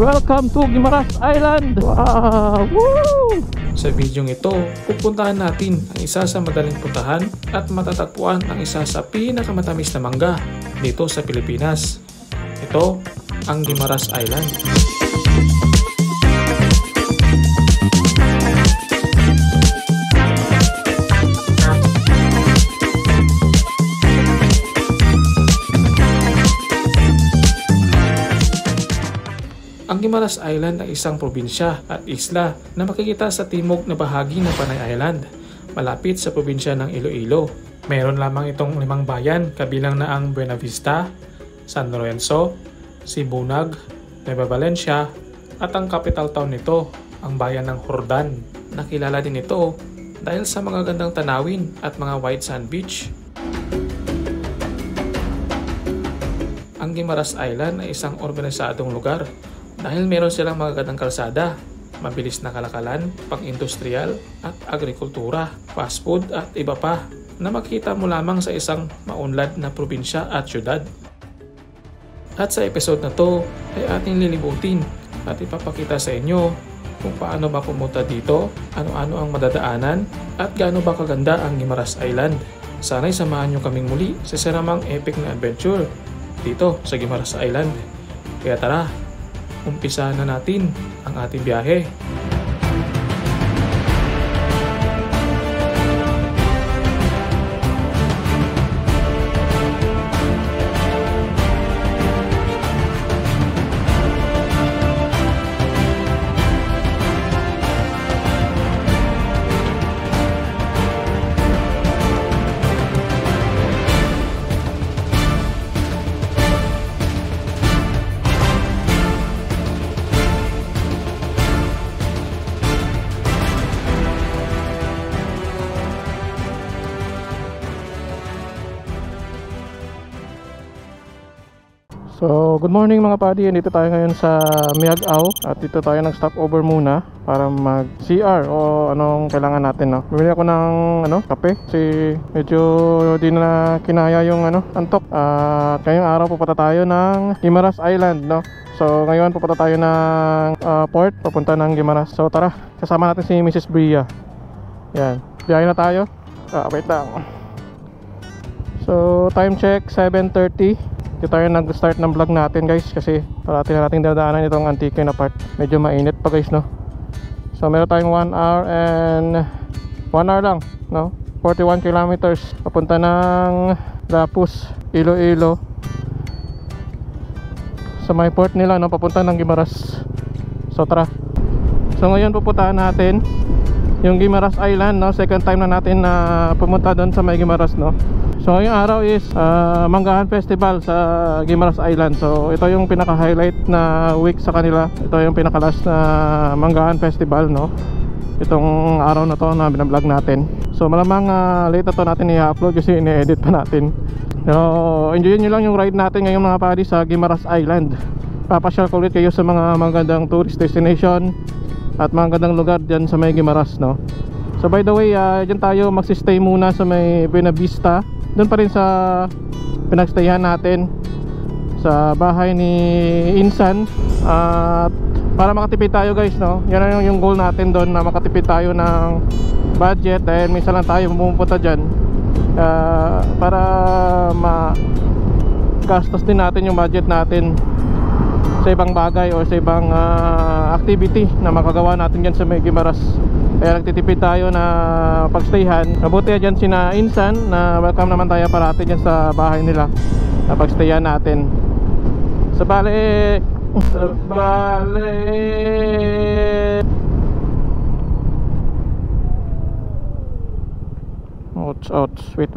Welcome to Guimaras Island! Wow! Woo! Sa videong ito, pupuntahan natin ang isa sa madaling puntahan at matatagpuan ang isa sa pinakamatamis na mangga dito sa Pilipinas. Ito ang Guimaras Island. Ang Guimaras Island ay isang probinsya at isla na makikita sa timog na bahagi ng Panay Island, malapit sa probinsya ng Iloilo. Mayroon lamang itong 5 bayan, kabilang na ang Buena Vista, San Lorenzo, Sibunag, Nueva Valencia at ang capital town nito, ang bayan ng Jordan. Nakilala din ito dahil sa mga gandang tanawin at mga white sand beach. Ang Guimaras Island ay isang urbanisadong lugar dahil meron silang mga gandang kalsada, mabilis na kalakalan, pang-industrial at agrikultura, fast food at iba pa na makita mo lamang sa isang maunlad na probinsya at syudad. At sa episode na to ay ating lilibutin at ipapakita sa inyo kung paano ba pumunta dito, ano-ano ang madadaanan at gaano ba kaganda ang Guimaras Island. Sana'y samahan nyo kaming muli sa sinamang epic na adventure dito sa Guimaras Island. Kaya tara, umpisa na natin ang ating biyahe. So, good morning mga buddy. Dito tayo ngayon sa Miag-ao at dito tayo nag-stop over muna para mag-CR o anong kailangan natin, no. Bumili ako ng kape kasi medyo di na kinaya yung antok. At ngayong araw pupunta tayo ng Guimaras Island, no. So, ngayon pupunta tayo ng port papunta ng Guimaras. So, tara, kasama natin si Mrs. Bria. Yan, biyahe na tayo. Wait lang. So, time check 7:30. Dito tayo nag-start ng vlog natin, guys, kasi parati na nating dadaanan itong Antique na part. Medyo mainit pa, guys, no. So meron tayong 1 hour and 1 hour lang, no, 41 kilometers papunta ng Lapus, Iloilo, sa may port nila, no, papunta ng Guimaras. So tara. So ngayon pupuntahan natin yung Guimaras Island, no. Second time na natin na pumunta doon sa may Guimaras, no. So ngayong araw is Manggahan Festival sa Guimaras Island. So ito yung pinaka-highlight na week sa kanila. Ito yung pinaka-last na Manggahan Festival, no. Itong araw na to na binablog natin. So malamang late na to natin i-upload kasi ini-edit pa natin. So enjoyin nyo lang yung ride natin ngayon mga pari sa Guimaras Island. Papasyal ko ulit kayo sa mga magandang tourist destination at mga gandang lugar dyan sa may Guimaras, no. So by the way, dyan tayo magsistay muna sa may Buena Vista. Doon pa rin sa pinagstayan natin sa bahay ni Insan. At para makatipid tayo, guys, no. Yan yung goal natin doon, na makatipid tayo ng budget dahil minsan lang tayo pumunta dyan. Para ma-gastos din natin yung budget natin sa ibang bagay o sa ibang activity na makagawa natin dyan sa may Guimaras. Kaya nagtitipid tayo na pagstayhan. Mabuti dyan sina Insan na welcome naman tayo parati dyan sa bahay nila na pagstayan natin. Sabali ouch, wait.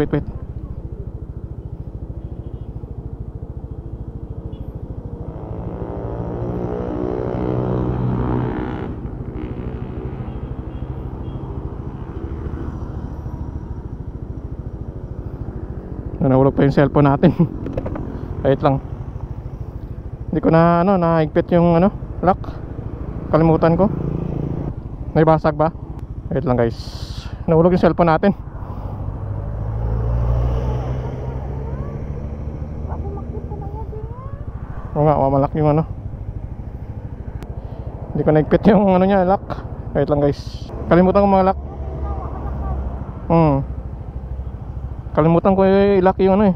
Nahulog pa yung cellphone natin. Wait lang. Hindi ko na nahigpit yung lock. Kalimutan ko. May basag ba? Wait lang, guys. Nahulog yung cellphone natin. Oo nga, malaki yung Hindi ko naigpit yung ano niya, lock. Wait lang guys. Kalimutan ko mga lock. Kalimutan ko i-lock yung ano eh.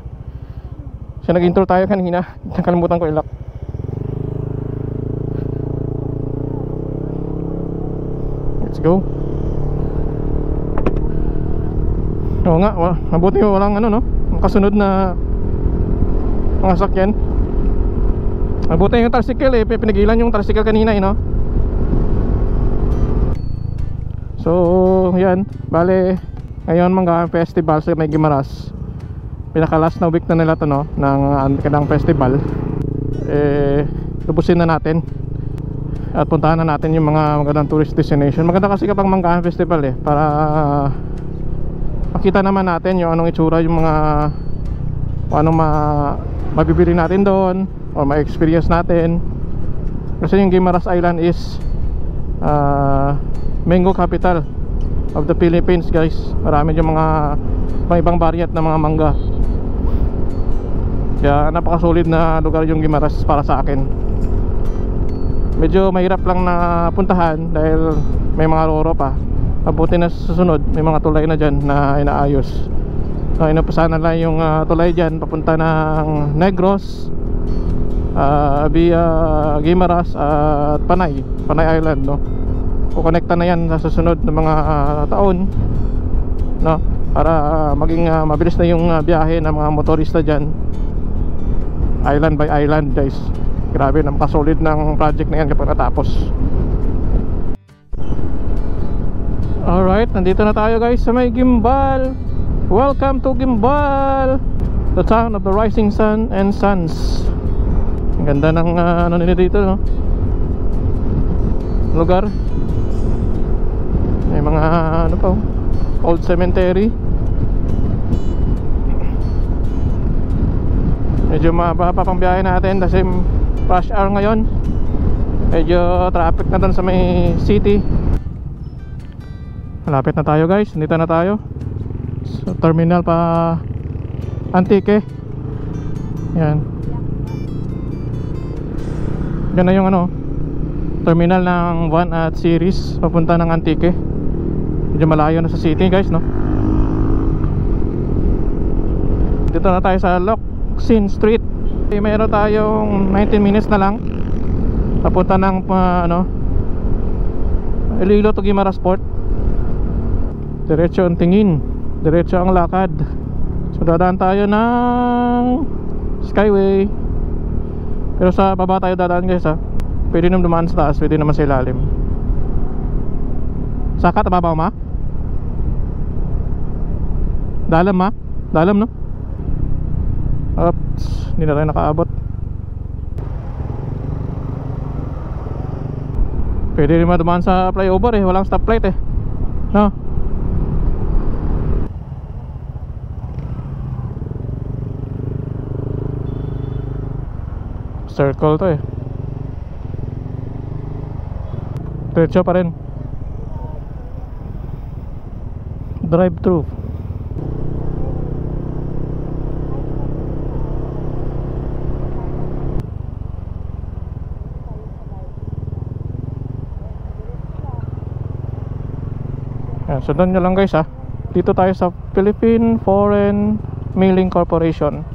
Siya nag-intro tayo kanina. Nakalimutan ko i-lock. Let's go. Oo nga, mabuti walang ano no, makasunod na mga sakyan. Mabuti yung tricycle eh, pinigilan yung tricycle kanina eh no. So yan, bale ngayon Manggahan Festival sa may Guimaras. Pinaka last na week na nila to no, ng kanang festival. Lubusin na natin at puntahan na natin yung mga magandang tourist destination. Maganda kasi kapag Manggahan Festival eh, para makita naman natin yung anong itsura, yung mga anong mabibili natin doon o ma-experience natin. Kasi yung Guimaras Island is mango capital of the Philippines guys. Marami yung mga ibang variant na mga mangga. Kaya napakasulit na lugar yung Guimaras para sa akin. Medyo mahirap lang na puntahan dahil may mga roro pa. Mabuti na susunod, may mga tulay na dyan na inaayos. Inapusahan na lang yung tulay dyan papunta ng Negros, via Guimaras at Panay Island no. Kukonekta na yan sa susunod ng mga taon no, para maging mabilis na yung biyahe ng mga motorista dyan, island by island guys. Grabe, napakasolid ng project na yan kapag natapos. Alright, nandito na tayo guys sa may Guimbal. Welcome to Guimbal, the town of the rising sun and suns. Ang ganda ng ano nila dito no, lugar. May mga ano pa, old cemetery. Medyo mababa pang biyahe natin kasi rush hour ngayon. Medyo traffic na doon sa may city. Malapit na tayo guys, nandito na tayo sa terminal pa Antique. Yan. Yan na yung ano, terminal ng van at series papunta ng Antique. Medyo malayo na sa city guys no. Dito na tayo sa Locsin Street. Mayroon tayong 19 minutes na lang papunta ng Iloilo to Guimaras Port. Diretso ang tingin, diretso ang lakad. So dadaan tayo ng Skyway. Pero sa baba tayo dadaan guys ha. Pwede naman dumaan sa taas, pwede naman sa ilalim. Sakat babaw ma? Dalam ma? Dalam no? Oops, hindi na tayo nakaabot. Pwede naman dumaan sa flyover eh, walang stoplight eh no? Circle to eh. Diretso pa rin. Drive through. Yan, sundan nyo lang guys ha. Dito tayo sa Philippine Foreign Milling Corporation.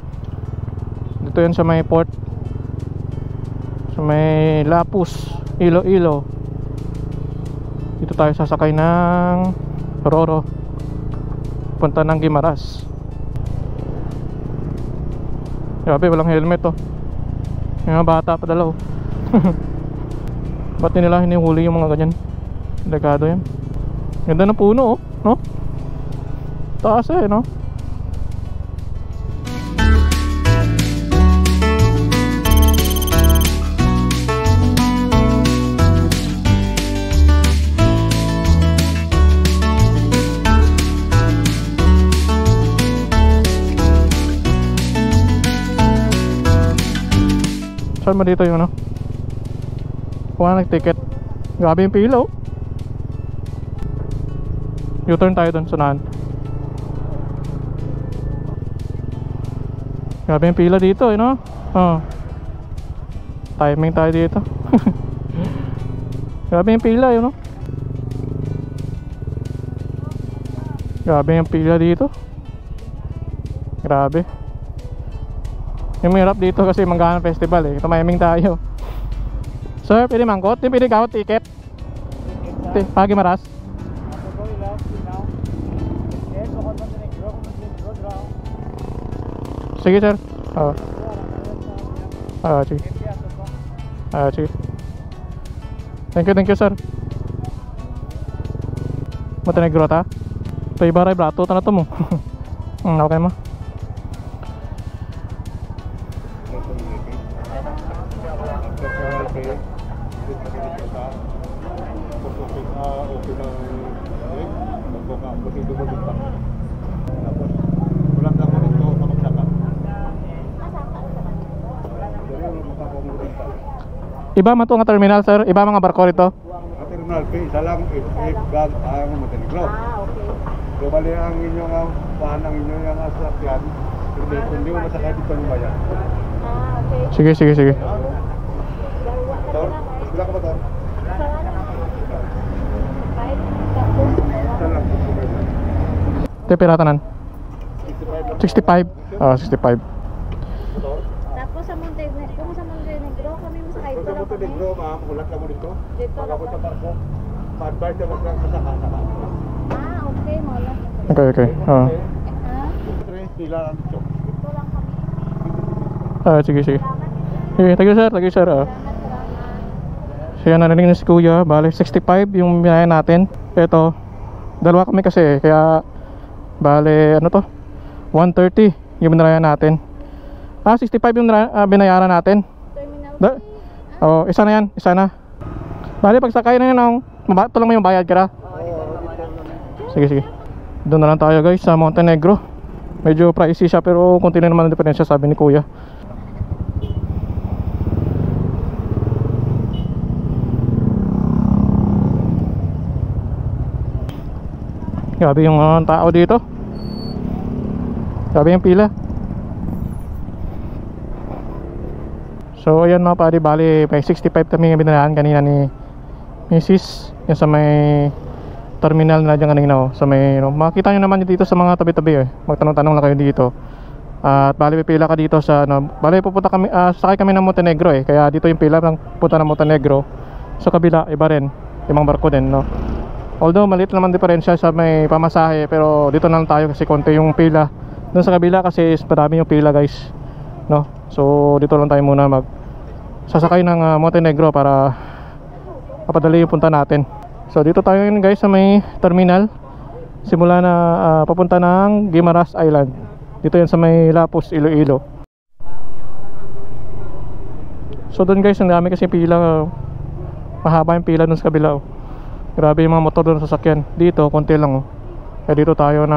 Dito yan sa may port, sa may Lapus, Iloilo. Dito tayo sasakay ng Roro punta ng Guimaras. Grabe, walang helmet oh. Yung mga bata pa dalaw. Ba't nila hinihuli yung mga ganyan? Delikado yan. Ganda ng puno oh, no? Taas eh no? Saan ba dito yung ano? Kuha nag-ticket. Grabe yung pila oh. U-turn tayo dun, sunahan. Grabe yung pila dito eh no? Oh. Timing tayo dito. Grabe yung pila yun, no? Grabe yung pila dito. Grabe. Yung mahirap dito kasi Manggahan Festival eh. Tumayaming tayo. Sir, pwede mangkot? Pwede ka ticket? Pagi maras? Sige sir. Sige. Sige. Thank you sir. Montenegro ta? Ito ibaray brato ta na to mo. Okay mo. Iba man to nga terminal sir? Iba mga barko rito? Ang terminal P, isa lang ifgag ang Montenegro. Okay. So bali ang inyong pahan ang inyong sasakyan, hindi mo masakay dito yung bayan. Okay. Sige. Tor, bila ka ba Tor? Isa lang. Ito piratanan? 65. 65. Tapos sa Montenegro, kami masakay Kung sa Montenegro, ma'am, ulat lang mo dito. Dito Pag lang ako sa po. barko, pa-advise na masakay masaka. Okay, mala. Okay. Ah, Train, sila lang dito. dito lang kami. Sige. Salamat. Thank you sir. Salamat. Siya narinig na si kuya. Bale 65 yung binayan natin. Ito, dalawa kami kasi kaya bale ano to 130 yung binayan natin. 65 yung binayaran natin. Terminal. Isa na yan. Bale pagsakay na yun tulang mo yung bayad ka. Sige. Doon na lang tayo guys sa Montenegro. Medyo pricey siya pero konti na naman ang diferensya sabi ni kuya. Grabe yung tao dito. Grabe yung pila. So ayan mga pare, bali may 65 kami binalaan kanina ni Mrs. Yung sa may terminal na dyan kanina sa may makikita nyo naman dito sa mga tabi-tabi magtanong-tanong lang kayo dito. At bali pipila ka dito sa bali pupunta kami, sakay kami ng Montenegro kaya dito yung pila ng punta ng Montenegro. Sa kabila iba rin, ibang barko din Although maliit naman diferensya sa may pamasahe, pero dito na lang tayo kasi konti yung pila. Doon sa kabila kasi marami yung pila guys, so dito lang tayo muna sasakay ng Montenegro para mapadali yung punta natin. So dito tayo yun guys sa may terminal, simula na papunta ng Guimaras Island. Dito yan sa may Lapus, Iloilo. So doon guys ang dami kasi pila, mahaba yung pila doon sa kabila Grabe yung mga motor doon sa sasakyan. Dito konti lang Kaya dito tayo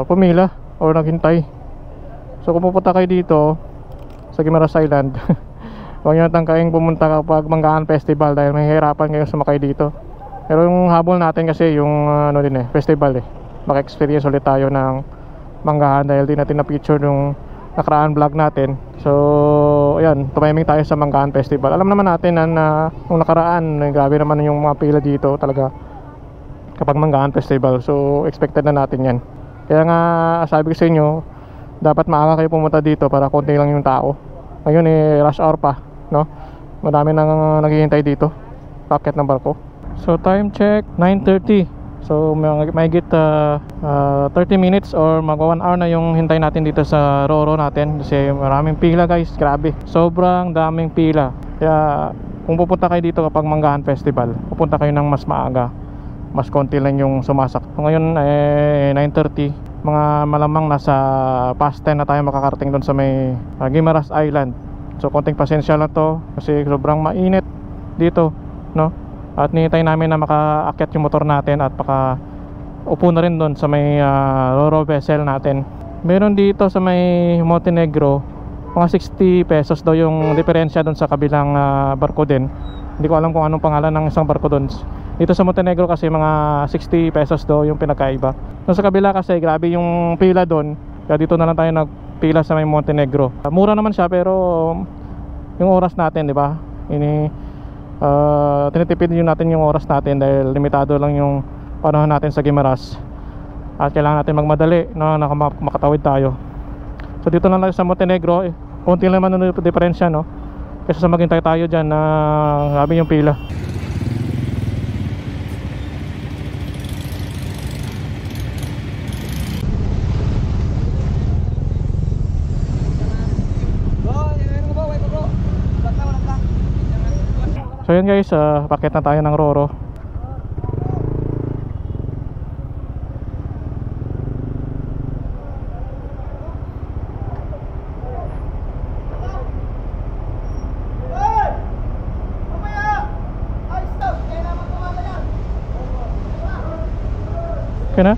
pumila or naghintay. So kung pupunta kayo dito sa Guimaras Island huwag nyo natangkaing pumunta kapag Manggahan Festival dahil mahihirapan kayo sumakay dito. Pero yung habol natin kasi yung festival maka-experience ulit tayo ng Manggahan dahil di natin na-picture yung nakaraan vlog natin. So ayan, tumiming tayo sa Manggahan Festival. Alam naman natin na nung nakaraan grabe naman yung mga pila dito talaga kapag Manggahan Festival. So expected na natin yan. Kaya nga sabi ko sa inyo, dapat maaga kayo pumunta dito para konti lang yung tao. Ngayon rush hour pa Madami nang naghihintay dito packet ng barko. So time check 9:30. So may higit 30 minutes or magwa 1 hour na yung hintay natin dito sa Roro natin kasi maraming pila guys, grabe. Sobrang daming pila. Kaya kung pupunta kayo dito kapag Manggahan Festival, pupunta kayo ng mas maaga. Mas konti lang yung sumasak. Ngayon 9:30. Mga malamang nasa past 10 na tayo makakarating doon sa may Guimaras Island. So konting pasensya lang to kasi sobrang mainit dito, At nihintay namin na makaakyat yung motor natin at upo na rin doon sa may Roro vessel natin. Meron dito sa may Montenegro mga 60 pesos daw yung diferensya doon sa kabilang barko din. Hindi ko alam kung anong pangalan ng isang barko doon. Dito sa Montenegro kasi mga 60 pesos daw yung pinakaiba. Doon sa kabila kasi grabe yung pila doon. Kaya dito na lang tayo nagpila sa may Montenegro. Mura naman siya pero yung oras natin, di ba? tinitipid din natin yung oras natin dahil limitado lang yung panahon natin sa Guimaras at kailangan natin magmadali na makatawid tayo. So dito na lang sa Montenegro, konti lang naman ang diferensya, no, kaysa sa maghintay tayo dyan na grabe yung pila. So yun guys, paket na tayo ng Roro. Okay na?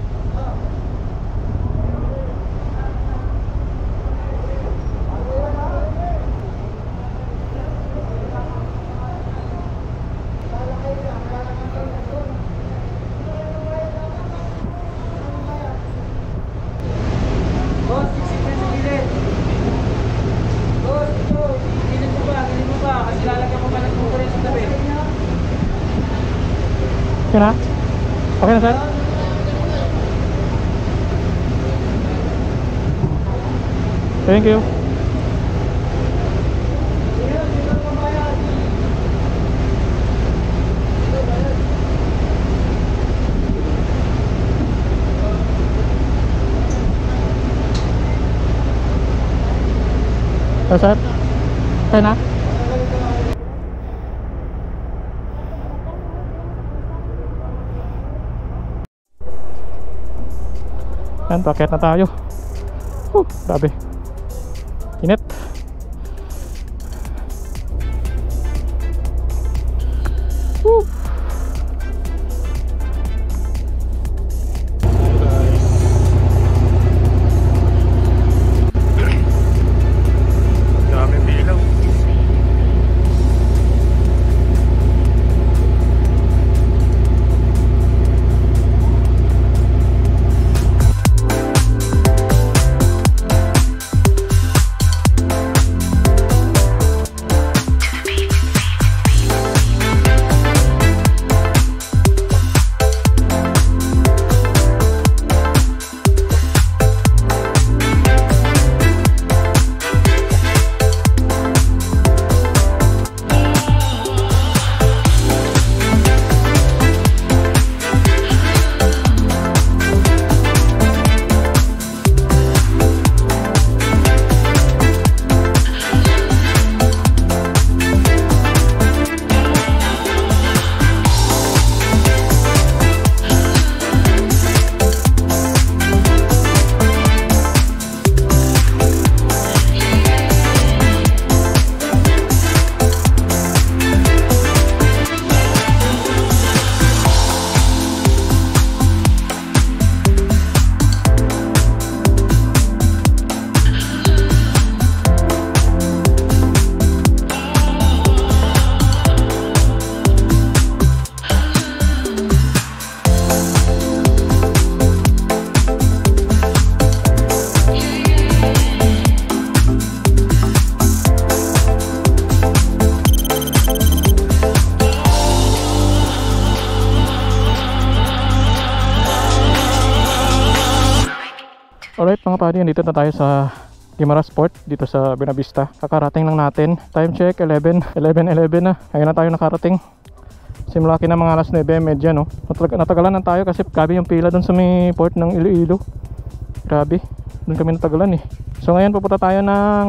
Okay na? Okay na, sir? Thank you. Sir? Okay na? Yan, paket na tayo. Grabe. Init. Daming bilang. Alright mga padi, dito na tayo sa Guimaras Port, dito sa Buenavista. Kakarating lang natin. Time check, 11 na. Ngayon na tayo nakarating. Simula na mga alas 9:30, no? Natagalan na tayo kasi grabe yung pila dun sa may port ng Iloilo. Grabe, dun kami natagalan eh. So ngayon pupunta tayo ng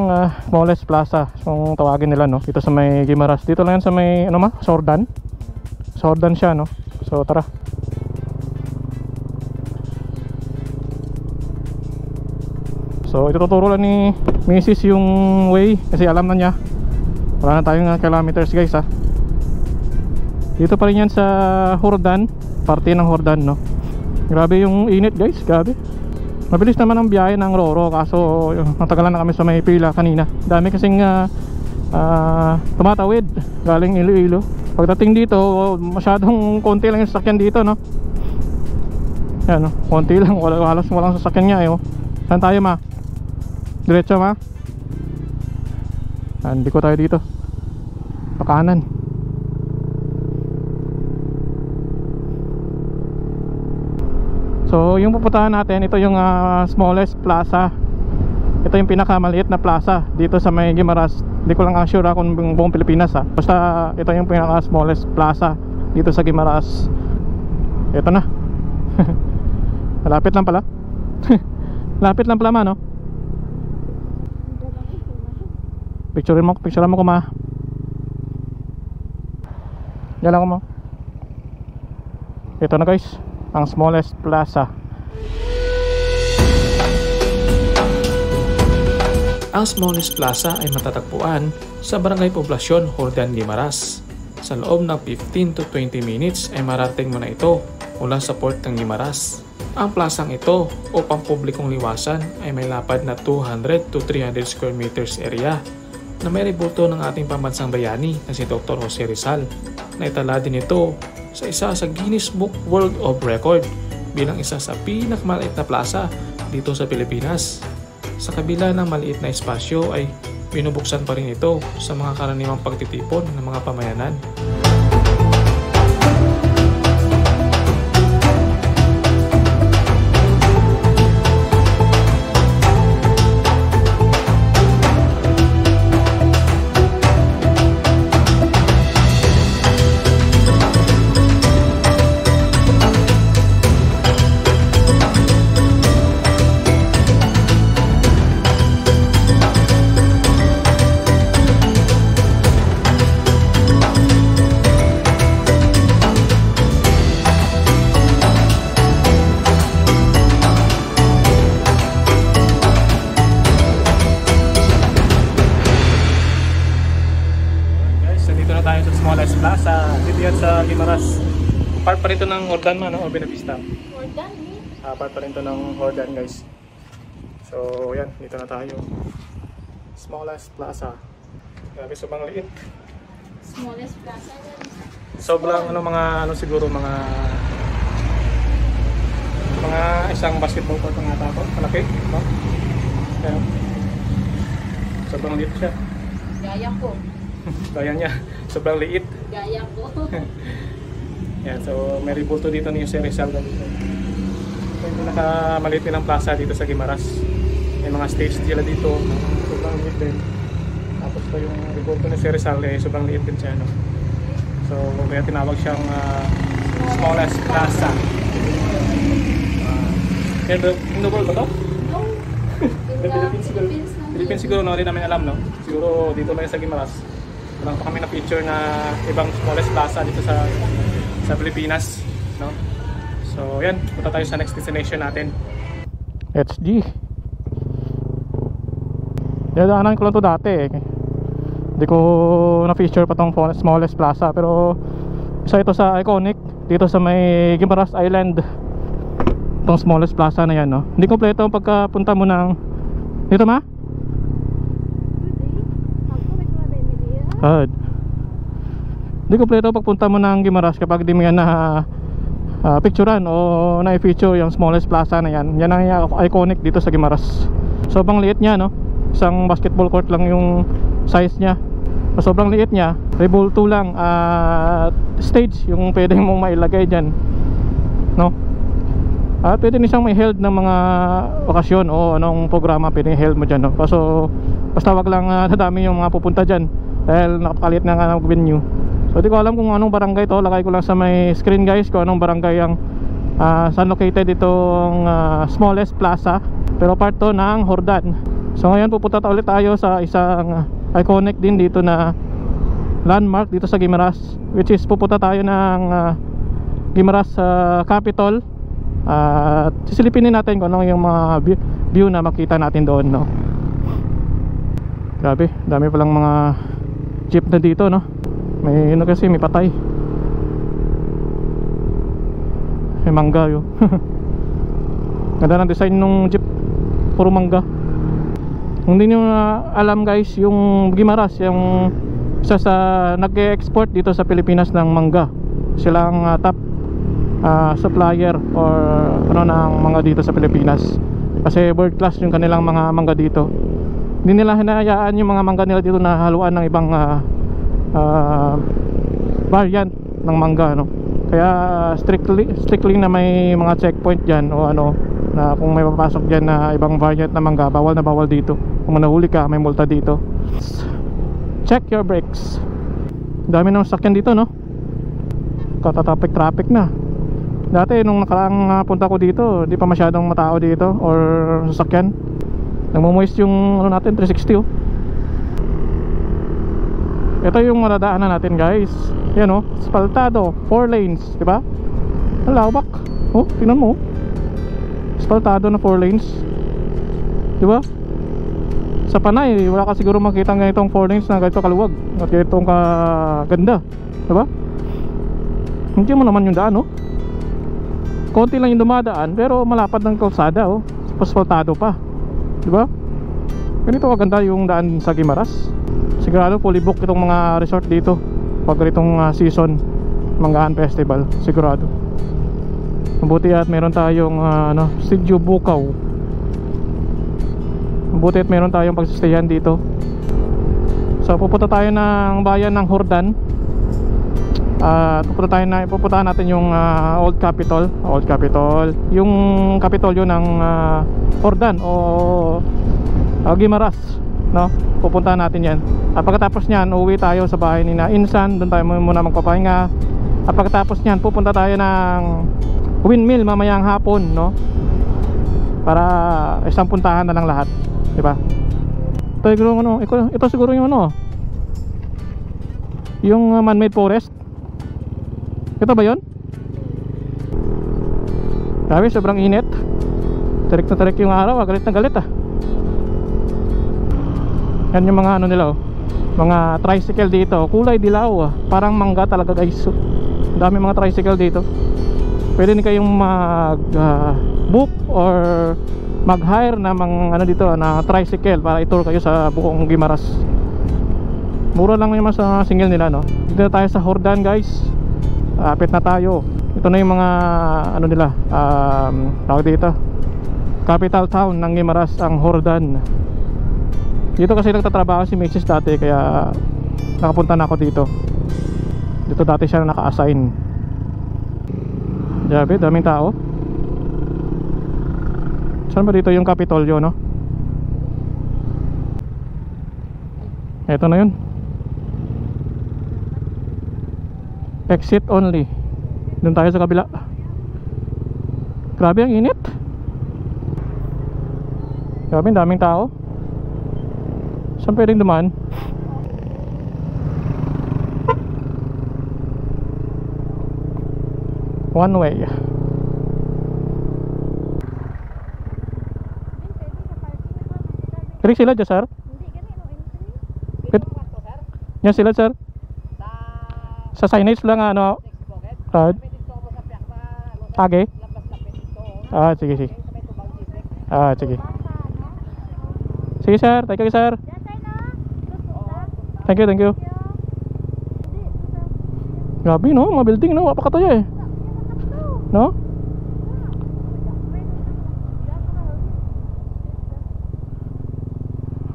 Moles Plaza, kung tawagin nila, no? Dito sa may Guimaras. Dito lang yan sa may, Sordan. Sordan siya, no? So tara. So ituturo lang ni Mrs. yung way kasi alam na niya. Wala na tayong kilometers guys ha. Dito pa rin yan sa Hordan, parte ng Hordan, no. Grabe yung init guys, grabe. Mabilis naman ang biyahe ng Roro kaso natagalan na kami sa may pila kanina. Dami kasing tumatawid galing Iloilo. Pagdating dito masyadong konti lang yung sasakyan dito, no. Yan, no, konti lang, walang sasakyan niya eh, oh. Saan tayo ma? Diretso ma? Hindi ko tayo dito. Pakanan. So yung pupuntahan natin, ito yung smallest plaza. Ito yung pinakamaliit na plaza dito sa may Guimaras. Hindi ko lang sure kung buong Pilipinas basta ito yung pinaka smallest plaza dito sa Guimaras. Ito na. Malapit lang pala. Lapit lang pala no? Picturean mo ko ma. Diyan lang ko mo. Ito na guys, ang smallest plaza. Ang smallest plaza ay matatagpuan sa Barangay Poblacion, Hordan, Guimaras. Sa loob ng 15 to 20 minutes ay marating mo na ito mula sa port ng Guimaras. Ang plasang ito o pampublikong liwasan ay may lapad na 200 to 300 square meters area na may rebulto ng ating pambansang bayani na si Dr. Jose Rizal. Naitala din ito sa isa sa Guinness Book World of Record bilang isa sa pinakamaliit na plaza dito sa Pilipinas. Sa kabila ng maliit na espasyo ay binubuksan pa rin ito sa mga karaniwang pagtitipon ng mga pamayanan. Smallest plaza dito yan sa Guimaras. Part pa rin ito ng Hordan o Benavista. Hordan, Part pa rin ito ng Hordan guys. So yan, dito na tayo. Smallest plaza. Grabe, sobrang liit. smallest plaza. Sobrang siguro mga isang basketball court ang natapos. Malaki, no? Kaya, sobrang liit siya. Gaya ko. Kaya niya, sobrang liit. Gaya ko. Yan, so may rebulto dito ni Jose Rizal. So yung pinakamaliit nilang plaza dito sa Guimaras. May mga stage sila dito, sobrang liit din. Tapos pa yung rebulto ni Jose Rizal, sobrang liit din siya, no? So kaya tinawag siyang smallest plaza. Indobol ba to? No. Philippines siguro, no? Hindi namin alam, no? Siguro dito lang sa Guimaras. Walang pa kami na picture na ibang smallest plaza dito sa Pilipinas, no? So yan, punta tayo sa next destination natin. HG. Dadaanan ko lang to dati Hindi ko na-feature pa tong smallest plaza, pero isa ito sa iconic dito sa may Guimaras Island. Itong smallest plaza na yan, no? Hindi kompleto ang pagkapunta mo ng dito ma? Hindi kompleto pagpunta mo ng Guimaras kapag di mo yan na picturean o na-feature yung smallest plaza na yan. Yan ang iconic dito sa Guimaras. Sobrang liit niya, no? Isang basketball court lang yung size niya. Sobrang liit niya. Rebulto lang stage yung pwede mong mailagay dyan, no? At pwede din siyang may held ng mga okasyon o anong programa pwede held mo dyan, no? So basta wag lang nadami yung mga pupunta dyan dahil nakapakalit na nga ng venue. So di ko alam kung anong barangay to. Lagay ko lang sa may screen guys kung anong barangay ang saan located itong smallest plaza. Pero part to ng Hordan. So ngayon pupunta ulit tayo sa isang iconic din dito na landmark dito sa Guimaras, which is pupunta tayo ng Guimaras Capitol. At sisilipin din natin kung ano yung mga view na makita natin doon, no? Grabe, dami palang mga jeep na dito, no? May kasi may patay. May mangga yun. Ganda ng design nung jeep, puro mangga. Kung hindi nyo alam guys, yung Guimaras, yung isa sa nag-export dito sa Pilipinas ng mangga. Silang top supplier or ano ng mga dito sa Pilipinas. Kasi world class yung kanilang mga mangga dito. Hindi nila hinahayaan yung mga mangga nila dito na haluan ng ibang variant ng mangga, no? Kaya strictly na may mga checkpoint dyan o ano, na kung may papasok dyan na ibang variant na mangga, bawal na bawal dito. Kung nahuli ka, may multa dito. Check your brakes. Dami ng sasakyan dito, no? Traffic na. Dati nung nakaraang punta ko dito, di pa masyadong matao dito or sasakyan. Nagmo-moist yung ano natin, 360 oh. Ito yung madadaanan natin, guys. Yan oh, asfaltado, 4 lanes, di ba? Ang lawak. Oh, tingnan mo. Asfaltado na 4 lanes. Di ba? Sa Panay, wala ka siguro makita ganitong 4 lanes na ganito kaluwag at ganitong kaganda. Di ba? Hindi mo naman yung daan, oh. Konti lang yung dumadaan, pero malapad ng kalsada, oh. Asfaltado pa. Di ba? Ganito kaganda yung daan sa Guimaras. Sigurado fully booked itong mga resort dito pag itong season Manggahan Festival, sigurado. Mabuti at meron tayong Studio Bukaw. Mabuti at meron tayong pagsistayan dito. So pupunta tayo ng bayan ng Hordan. Pupuntahan natin yung Old Capitol. Yung Kapitolyo ng Hordan o Guimaras, no? Pupuntahan natin yan. At pagkatapos nyan, uuwi tayo sa bahay ni na Insan. Doon tayo muna magpapahinga. At pagkatapos nyan, pupunta tayo ng windmill mamayang hapon, no? Para isang puntahan na lang lahat, diba? Ito siguro yung ano, yung man-made forest. Ito ba yun? Grabe, sobrang init. Tarik na tarik yung araw, galit na galit ah. Yan yung mga ano nila oh, mga tricycle dito, kulay dilaw ah. Parang mangga talaga guys. Dami mga tricycle dito. Pwede din kayong mag book or mag-hire na ano dito na tricycle para i-tour kayo sa buong Guimaras. Mura lang naman sa single nila, no? Dito na tayo sa Hordan guys. Apit na tayo. Ito na yung mga ano nila, tawag dito, capital town ng Guimaras, ang Hordan. Dito kasi nagtatrabaho si Mrs. dati, kaya nakapunta na ako dito. Dito dati siya naka-assign. Grabe, daming tao. Saan ba dito yung Kapitolyo, no? Ito na yun. Exit only. Doon tayo sa kabila. Grabe ang init. Grabe, daming tao. Saan pwedeng dumaan? One way. Kaya sila dyan, sir? Yan sila, sir? Sa signage lang, ano? Age? Sige, sige. Sige. Sige, sir. Thank you, sir. Thank you. Grabe, no? Mga building, no? Wapakatayo eh. No?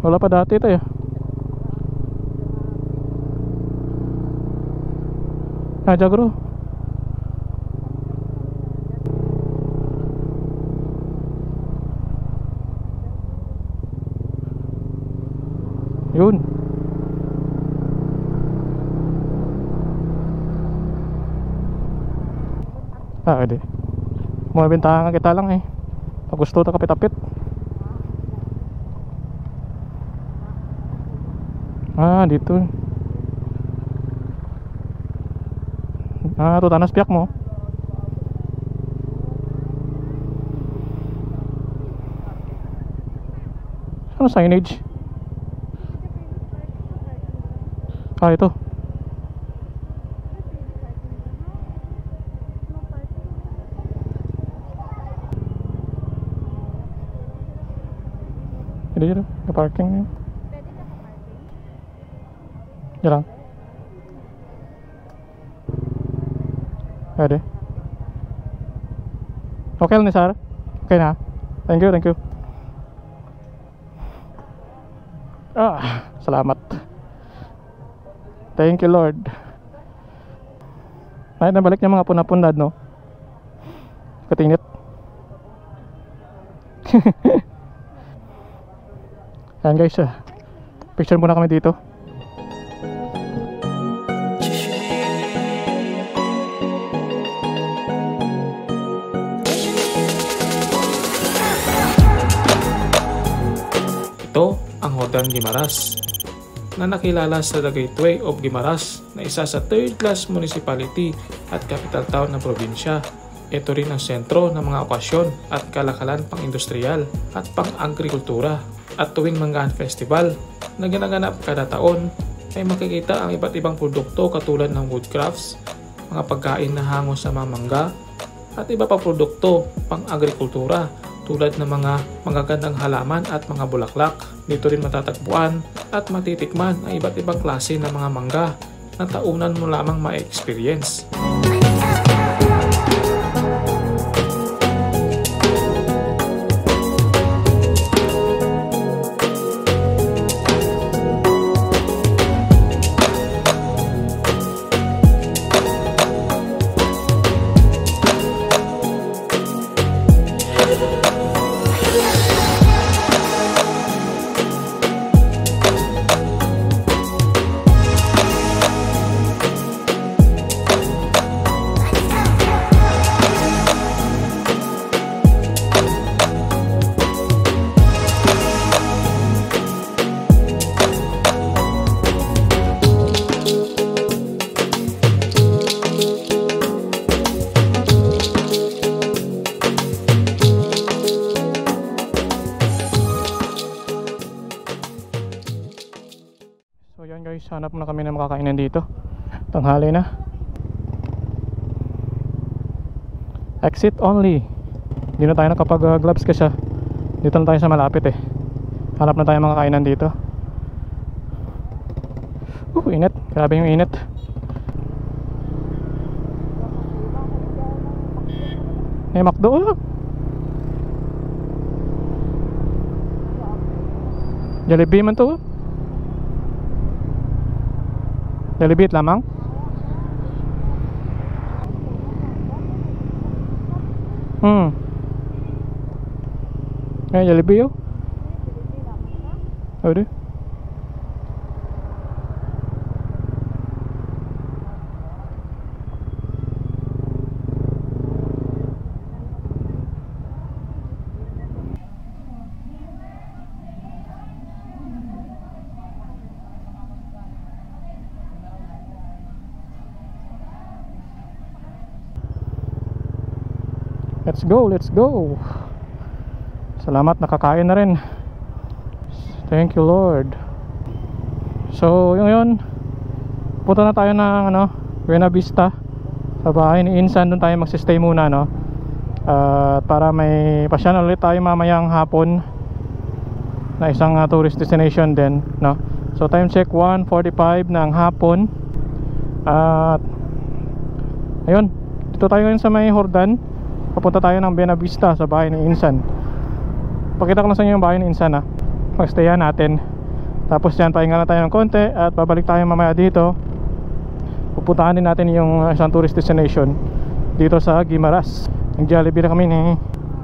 Wala pa dati ito eh. Jagro. Yun. Edi. Mabintangan kita lang eh. Pag gusto ta kapit-apit. Dito. Ito tanas piyak mo. Ano signage? Ito. Dito, parking niya. Diyan lang. Pwede. Okay lang ni sir? Okay na? Thank you. Salamat. Thank you, Lord. Kahit nabalik niya mga punapundad, no? Katinit. Ayan guys, picture muna kami dito. Ito ang Hordan Guimaras, na nakilala sa The Gateway of Guimaras na isa sa third-class municipality at capital town ng probinsya. Ito rin ang sentro ng mga okasyon at kalakalan pang-industrial at pang-agrikultura. At tuwing Manggaan Festival na ginaganap kada taon ay makikita ang iba't ibang produkto katulad ng woodcrafts, mga pagkain na hango sa mga mangga at iba pang produkto pang-agrikultura tulad ng mga magagandang halaman at mga bulaklak. Dito rin matatagpuan at matitikman ang iba't ibang klase ng mga mangga na taunan mo lamang ma-experience. So yan guys, hanap na kami ng makakainan dito. Tanghali na. Exit only. Hindi na tayo nakapag-gloves kasi dito na tayo sa malapit eh. Hanap na tayo ng makakainan dito. Init. Grabe yung init. May McDo. Jollibee man to. Jollibee lamang. Jollibee yo. Udah. Let's go. Salamat, nakakain na rin. Thank you Lord. So yun, punta na tayo ng Buena Vista, sa bahay ni Insan. Doon tayo magsistay muna, no? Para may pasyanan ulit tayo mamayang hapon na isang tourist destination din, no? So time check 1:45 ng hapon. At ayun, dito tayo ngayon sa may Hordan. Papunta tayo ng Buena Vista sa bahay ni Insan. Pakita ko na sa inyo yung bahay ni Insan, Magstayan natin. Tapos yan, pahinga na tayo ng konti at babalik tayo mamaya dito. Pupuntahan din natin yung isang tourist destination dito sa Guimaras. Nag-Jollibee na kami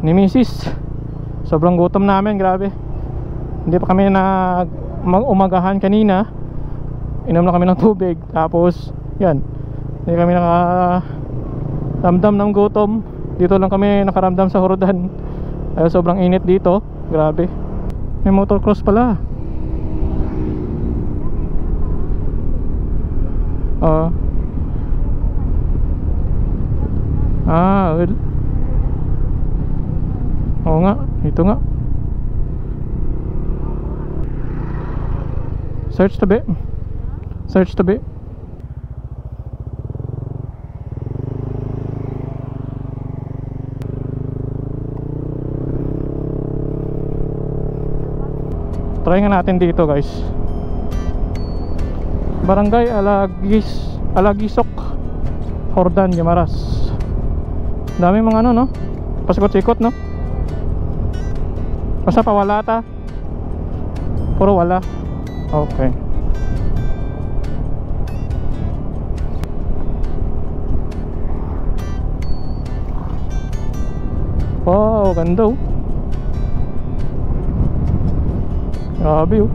ni Mrs. Sobrang gutom namin, grabe. Hindi pa kami umagahan kanina. Inom na kami ng tubig. Tapos yan, hindi kami nakaramdam ng gutom. Dito lang kami nakaramdam sa Hordan. Sobrang init dito, grabe. May motocross pala. Well. Oo nga, ito nga. Search tabi. Try nga natin dito guys. Barangay Alagisok, Hordan, Guimaras. Dami mga no? Pasikot-sikot, no? Basta pa wala ta. Puro wala. Okay. Wow, ganda oh. Grabe oh.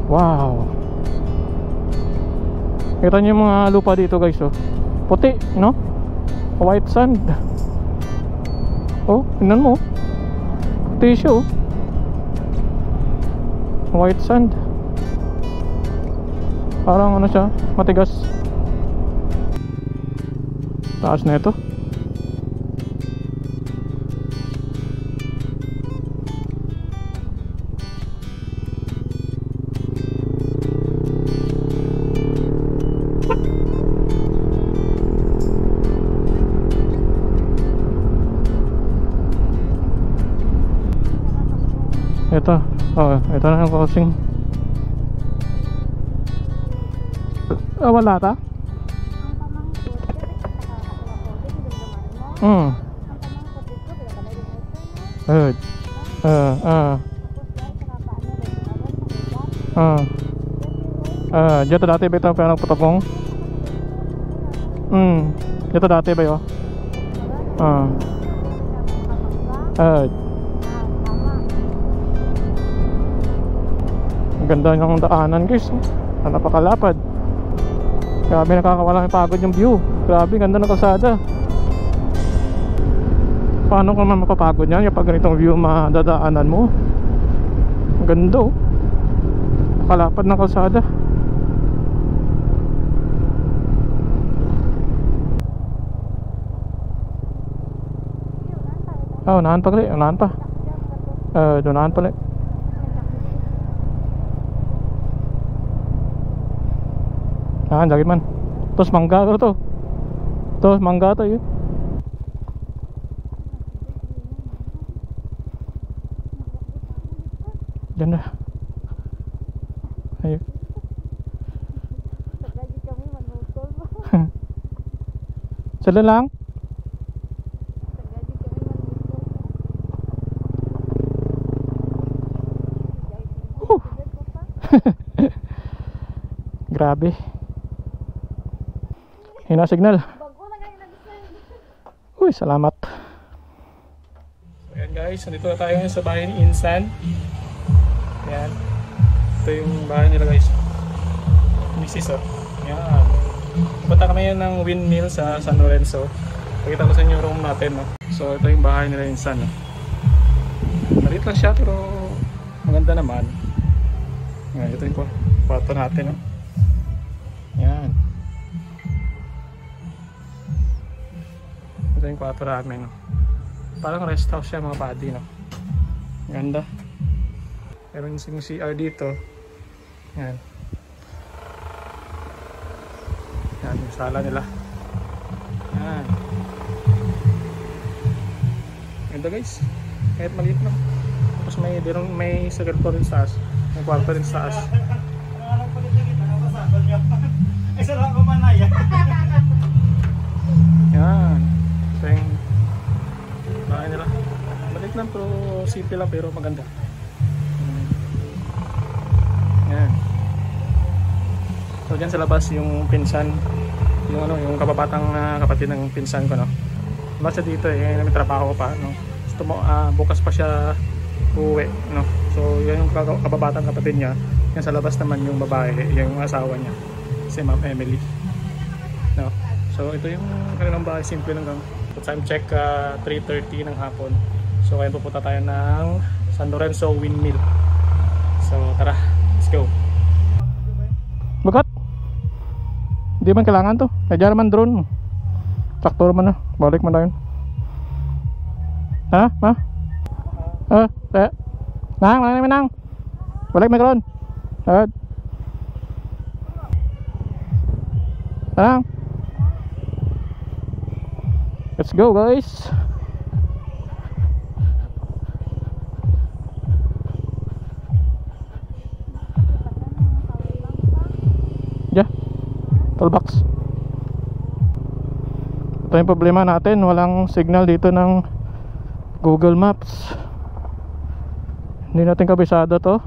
Wow. Kita niyo yung mga lupa dito guys oh. Puti, no? White sand. Oh, tingnan mo. Puti siya oh. White sand. Parang ano siya, matigas. Taas na ito. Ito, oh, ito na ang crossing. Ah, wala ta? Dito dati ba ito ang pinagputapong? Dito dati ba yun? Ang ganda ng daanan guys. Napakalapad. Grabe, nakakawalang pagod yung view. Grabe, ganda ng kalsada. Paano ka naman mapapagod yan kapag ganitong view madadaanan mo? Ang ganda oh. Napakalapad ng kalsada. Oh, unahan pa kali, unahan pa. Unahan pala. Lagi man. Terus mangga to. Terus mangga to yun. Diyan na. Ayo. Sila lang. Grabe. Hina signal. Uy, salamat. So ayan guys, nandito na tayo sa bahay ni Insan. Ayan. Ito yung bahay nila guys. Misis oh. Ayan. Punta kami yan ng windmill sa San Lorenzo. Pakita ko sa inyo yung room natin no? So ito yung bahay nila Insan no? Malit lang siya pero maganda naman. Ayan, ito yung kwarto natin no? Ayan. Ito yung kwarto namin no? Parang rest house siya mga buddy no? Ganda. Meron yung CR dito. Ayan. Ayan yung sala nila. Ayan. Ganda guys. Kahit maliit no? Tapos may second floor rin sa taas. May kwarto rin sa taas. Yan. Ito yung bahay nila. Maliit lang pero simple lang pero maganda. Yan. So dyan sa labas yung pinsan, yung ano, yung kababatang kapatid ng pinsan ko no. Basta dito eh, may trabaho pa no. Gusto mo bukas pa siya uuwi no. So yan yung kababatang kapatid niya. Yan sa labas naman yung babae, yung asawa niya, si Ma'am Emily no. So ito yung kanilang bahay, simple lang lang. So time check 3:30 ng hapon. So ngayon pupunta tayo ng San Lorenzo Windmill. So tara, let's go. Bagat? Hindi man kailangan to. Kaya naman drone. Sakto naman na. Balik mo na yun. Ha? Ha? Nang. Balik mo drone. Nang. Let's go guys. Toolbox. Ito yung problema natin, walang signal dito ng Google Maps. Hindi natin kabisado to.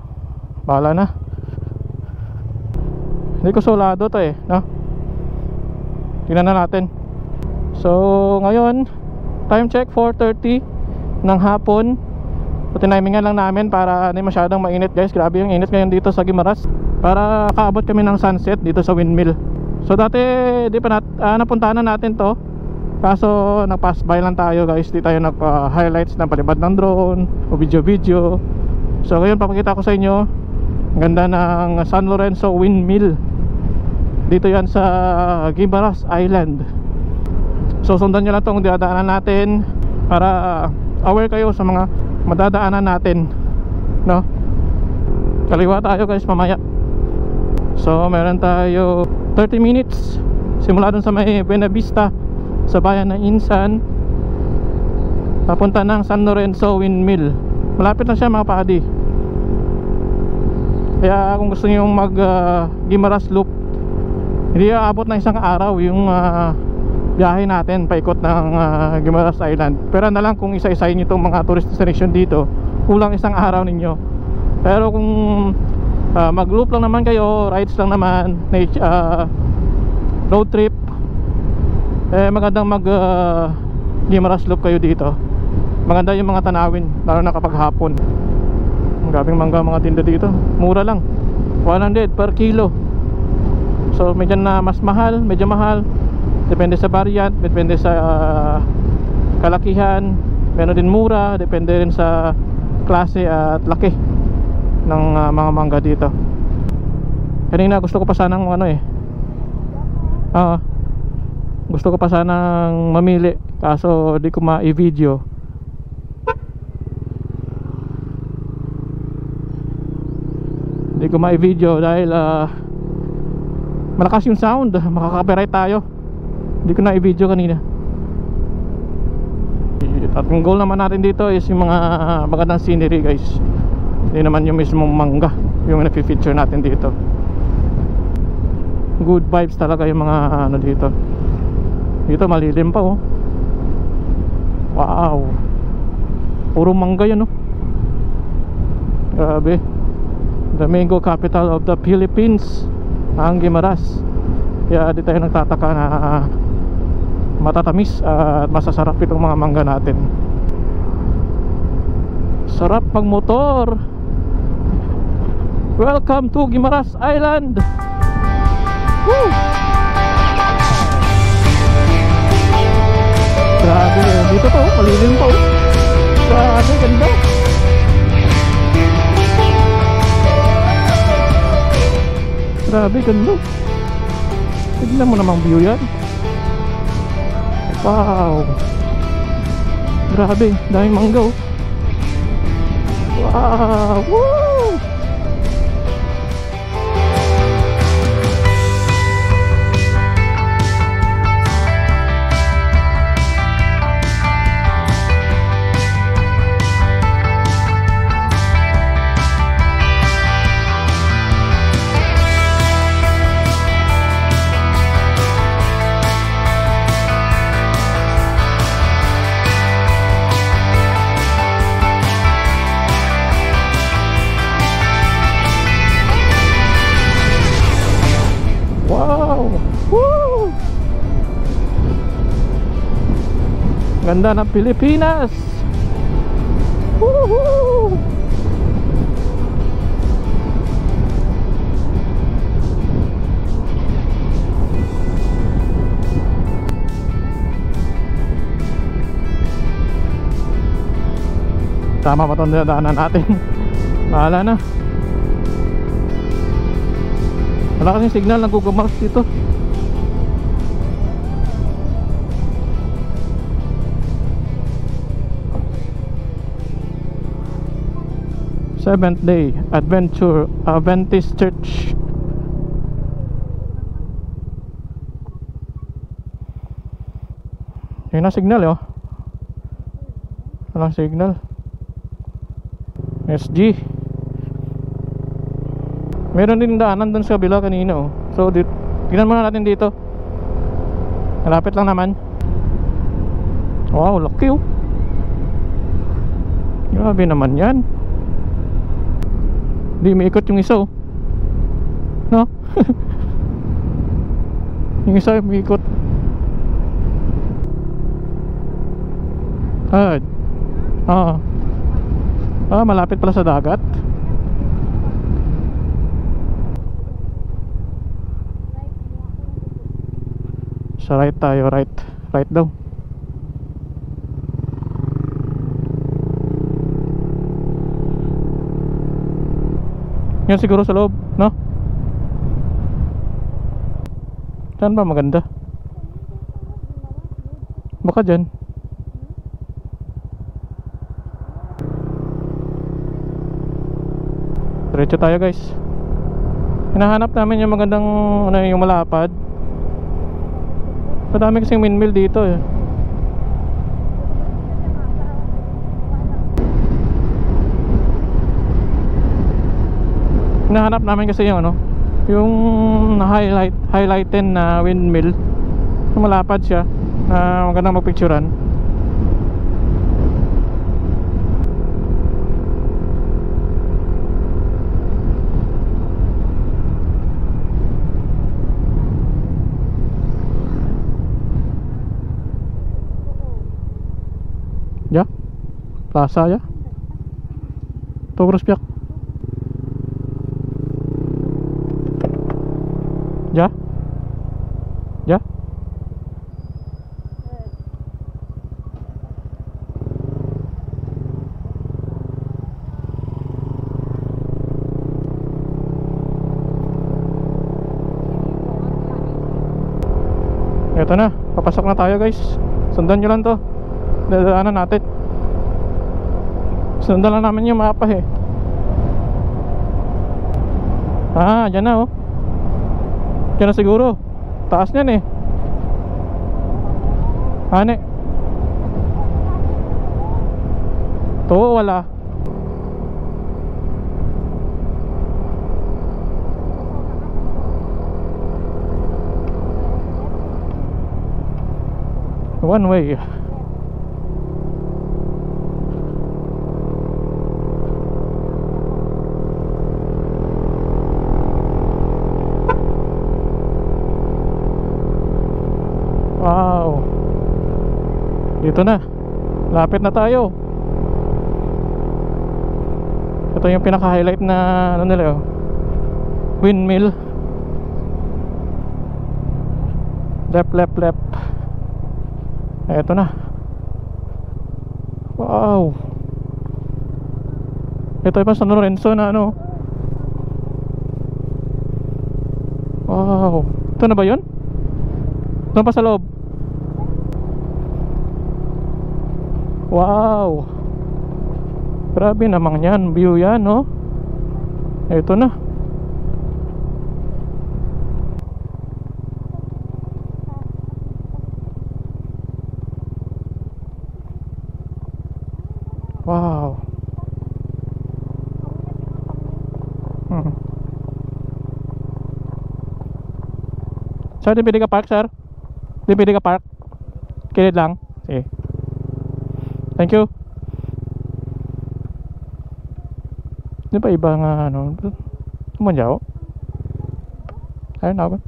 Bahala na. Hindi ko solado to eh no? tingnan na natin. So ngayon, time check 4:30 ng hapon. So tinimingan lang namin para hindi masyadong mainit guys. Grabe yung init ngayon dito sa Guimaras. Para kaabot kami ng sunset dito sa windmill. So dati di pa napuntahan na natin to. Kaso nag-pass by lang tayo guys. Di tayo nagpa-highlights ng palibad ng drone o video. So ngayon papakita ko sa inyo. Ang ganda ng San Lorenzo Windmill. Dito yan sa Guimaras Island. So sundan nyo lang itong dadaanan natin para aware kayo sa mga madadaanan natin, no? Kaliwa tayo guys mamaya. So meron tayo 30 minutes simula dun sa may Buena Vista sa bayan ng Insan papunta ng San Lorenzo Windmill. Malapit lang siya mga padi. Kaya kung gusto niyo mag Guimaras Loop, hindi aabot na isang araw yung biyahe natin paikot ng Guimaras Island. Pero na lang kung isa-isahin nyo itong mga tourist destination dito, kulang isang araw ninyo. Pero kung mag-loop lang naman kayo, rides lang naman, road trip, magandang mag Guimaras Loop kayo dito. Maganda yung mga tanawin, lalo na kapag hapon. Ang gabing mangga mga tinda dito, mura lang, 100 per kilo. So medyo na mas mahal, medyo mahal. Depende sa variant, depende sa kalakihan. Meron din mura, depende rin sa klase at laki ng mga mangga dito. Kanina gusto ko pa sanang gusto ko pa sanang mamili, kaso di ko ma-i-video. Di ko ma-i-video dahil malakas yung sound, makaka-copyright tayo. Hindi ko na i-video kanina. At ang goal naman natin dito is yung mga magandang scenery guys. Hindi naman yung mismong mangga yung na-feature natin dito. Good vibes talaga yung mga dito. Dito malilim pa oh. Wow. Puro mangga yan oh. Grabe. The mango capital of the Philippines, ang Guimaras. Kaya di tayo nagtataka na matatamis at masasarap itong mga mangga natin. Sarap magmotor. Welcome to Guimaras Island. Woo! Grabe, dito to, malilim pa oh. Grabe, ganda. Grabe, ganda. Tignan mo namang view yan. Wow. Grabe, daming mangga oh. Wow. Woo! Ganda ng Pilipinas. Woohoo! Tama ba itong dadaanan natin? Bahala na. Wala kasing signal ng Google Maps dito. Seventh Day Adventist Church. Yun ang signal oh. Walang signal. SG. Meron din daanan dun sa kabila kanina oh. So tingnan muna natin dito. Malapit lang naman. Wow, laki oh. Grabe naman yan. Hindi maikot yung isa oh. No? Yung isa maikot. Ah, oo. Ah, malapit pala sa dagat. Sa right tayo, right. Right daw. Yan siguro sa loob, no? Saan ba maganda? Baka dyan. Diretso tayo guys. Hinahanap namin yung magandang ano, yung malapad. Madami kasing windmill dito eh. Hinahanap namin kasi yung ano, yung highlighten na windmill. Yung malapad siya na magandang magpicturean. Ya, plaza ya. Terus pihak. Ya, ya. Ito na, papasok na tayo guys. Sundan nyo lang to. Dadaanan natin. Sundan lang namin yung mapa eh. Ah, dyan na oh. Dyan na siguro. Taas nyan eh. Ane. To wala. One way. Wow. Dito na. Lapit na tayo. Ito yung pinaka-highlight na ano nila oh. Windmill. Left. Ito na. Wow. Ito yung San Lorenzo na ano. Wow. Ito na ba yun? Doon pa sa loob. Wow. Grabe namang yan. View yan no. Ito na. Wow. Sir, di pwede ka park sir? Di pwede ka park? Kilid lang. Sige. Thank you. Di ba iba nga ano? Tumanyaw? Ayun na ako.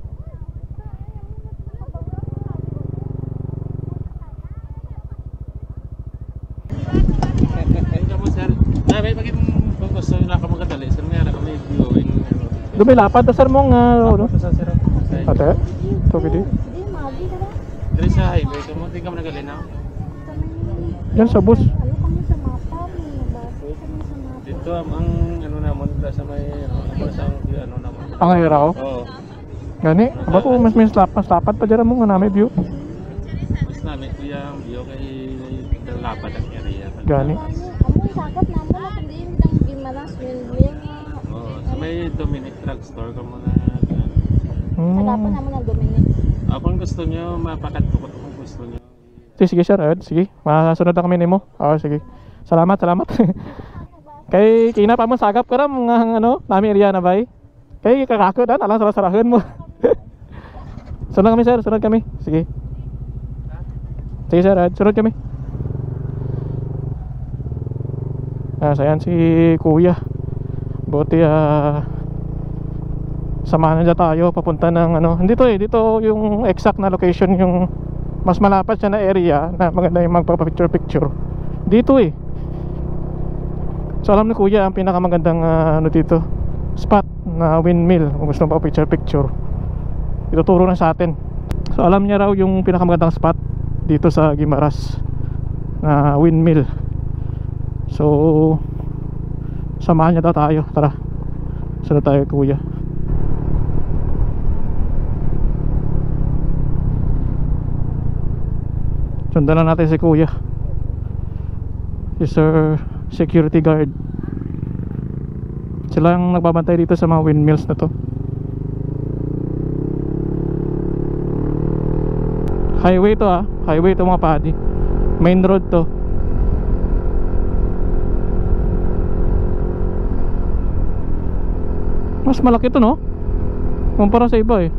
Dumi lapad na sir mong ate? Ito pwede? Dari sa highway, kamunti ka mo nagalinaw? Diyan sa bus. Ano kami sa mapa? May nabase kami sa mapa. Dito ang ano naman, sa may ano naman. Pangahira ko? Oo. Gani? Aba ko mas may lapad pa dyan mo nga namin view. Mas namin ko yung view kay lapad ang area. Gani? Amo sakop na mo na kundi yung Gimaras windmill. Oo, sa may Dominic Drugstore ka muna. Hadapan naman ng Dominic. Kung gusto nyo, mapakatukot kung gusto nyo. Sige sir, sige. Masunod na kami nimo. Oo, sige. Salamat. Kay kina pa mo sagap ka ra mga ano, nami area na bay. Kay kakako dan alang sarah-sarahan mo. Sunod kami sir, sunod kami. Sige. Sige sir, sunod kami. Sayan si Kuya. Buti samahan na tayo papunta ng ano. Dito yung exact na location, yung mas malapad siya na area na maganda yung magpapapicture. dito eh. So alam ni kuya ang pinakamagandang ano dito, spot na windmill. Kung gusto mo pa picture ituturo na sa atin. So alam niya raw yung pinakamagandang spot dito sa Guimaras na windmill. So samahan niya daw tayo. Tara, sunod tayo kuya. Sundan na natin si kuya, si sir security guard. Sila ang nagbabantay dito sa mga windmills na to. Highway to highway to mga padi. Main road to. Mas malaki to no, kumpara sa iba eh.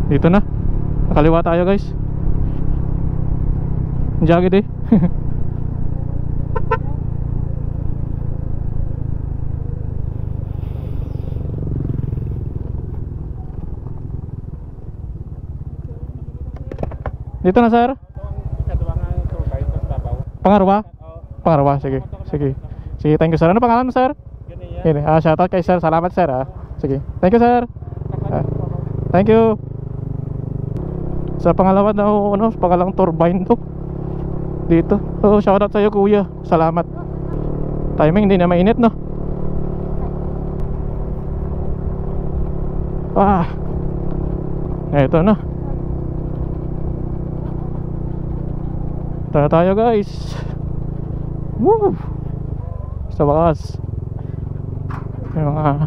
Dito na, nakaliwa tayo guys. Jagid eh. Dito na sir. Pangarwa? Pangarwa, sige. Sige, thank you sir. Ano pangalan mo sir? Gini. Shoutout kay sir. Salamat sir Sige, thank you sir. Thank you. Sa pangalawa na pangalang turbine to dito. So shoutout sa iyo kuya. Salamat. Timing hindi na mainit no. Eto na. Tara tayo guys. Woo! Sa wakas yung mga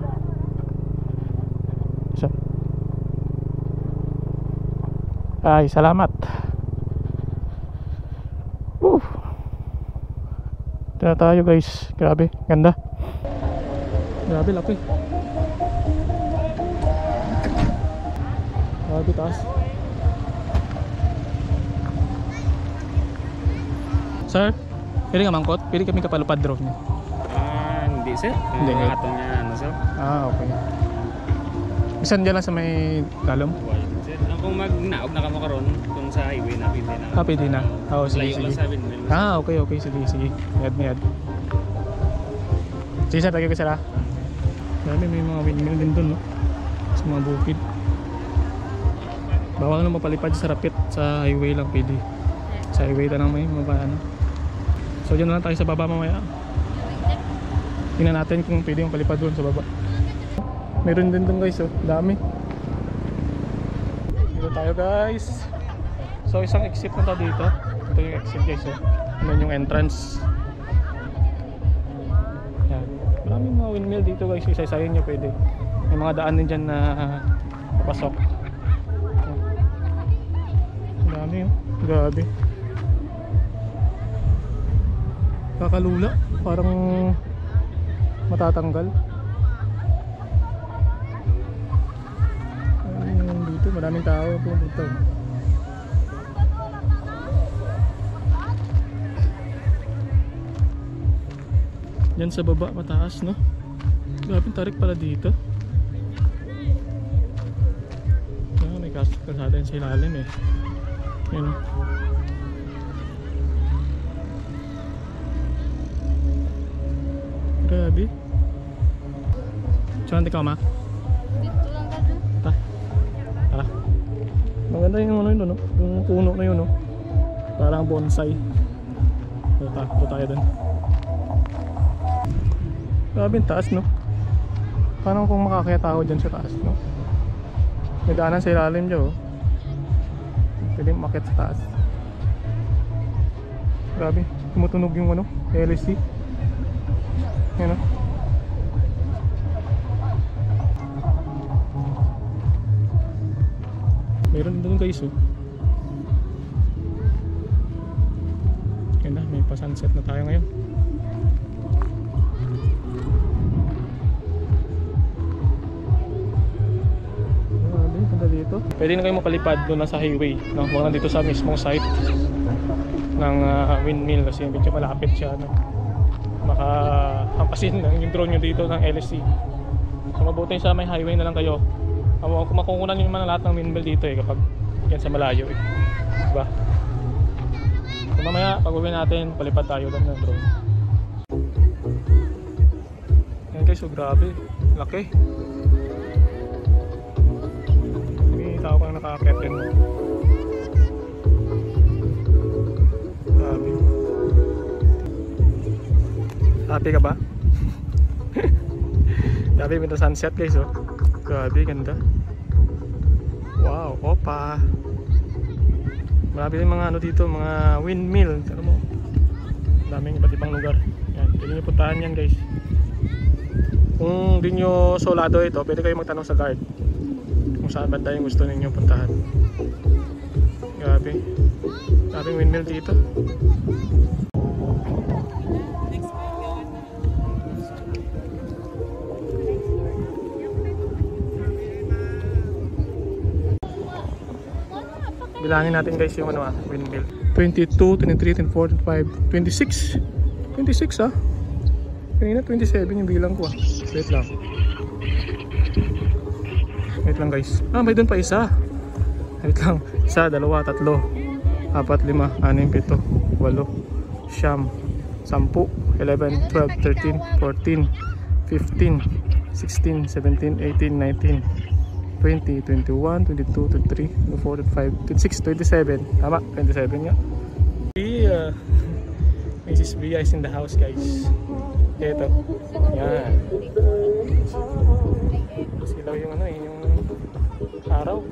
ay salamat. Woo! Tara tayo guys. Grabe, ganda. Grabe, laki. Grabe taas. Sir, pili ka mangkot? Pili kami kapalupad draw niya. Hindi sir. Hindi nga. Ato niya ano sir. Okay. Isan dyan lang sa may lalom? Sir, kung magnaog na kamo karon kung sa highway na pwede na. Pwede na. Oo, sige, Layo sige. lang sa windmill. Okay, sige. Miyad. Sige sir, lagi ko sir Dami, may mga windmill din dun no? Sa mga bukid. Bawal na mapalipad sa rapid. Sa highway lang pwede. Sa highway na lang may mapaano. So dyan na lang tayo sa baba mamaya. Tingnan natin kung pwede yung palipad doon sa baba. Meron din dun guys dami. Dito tayo guys. So isang exit na tayo dito. Ito yung exit guys And then yung entrance. Yan. Maraming mga windmill dito guys. Isa-isayin nyo pwede. May mga daan din dyan na papasok. Dami Grabe. Kakalula. Parang matatanggal. Dito maraming tao pumunta. Yan sa baba mataas no. Grabe tarik pala dito. May kalsada yan sa ilalim eh. Yan o. Grabe. Saan ka ma? Dito lang ka. Tara. Maganda yung ano yun no? Yung puno na yun no? Parang bonsai. Ito tayo dun. Grabe yung taas no? Parang kung makakaya tao dyan sa taas no? May daanan sa ilalim dyan oh. Pwede umakyat sa taas. Grabe, tumutunog yung ano, LSC. Yan o. Meron doon guys oh. Yan na, may pa-sunset na tayo ngayon. Dito. Pwede na kayo mapalipad doon na sa highway no? Huwag na dito sa mismong site ng windmill kasi medyo malapit siya no? Baka hampasin yung drone nyo dito ng LSC. So mabuti sa may highway na lang kayo. Makukunan nyo naman lahat ng windmill dito kapag yan sa malayo eh. Diba? So mamaya pag uwi natin palipad tayo lang ng drone. Yan guys, so grabe, laki. May tao kang nakakakit din. Grabe. Happy ka ba? Grabe, may sunset guys oh. Grabe, ganda. Wow, opa. Marami rin mga ano dito, mga windmill. Alam mo, daming iba't ibang lugar. Yan, pwede nyo puntahan yan guys. Kung di nyo solado ito, pwede kayo magtanong sa guard kung saan banda yung gusto ninyo puntahan. Grabe, daming windmill dito. Bilangin natin guys yung ano windmill. 22, 23, 24, 25, 26. 26 ah. Kanina 27 yung bilang ko ah. Wait lang. Wait lang guys. Ah, may doon pa isa. Wait lang. Isa, dalawa, tatlo, 4, 5, 6, 7, 8, 9, 10, 11, 12, 13, 14, 15, 16, 17, 18, 19, 20, 21, 22, 23, 24, 25, 26, 27. Tama, 27 nga. Mrs. Bia is in the house guys. Ito. Yan. Silaw yung ano yung araw.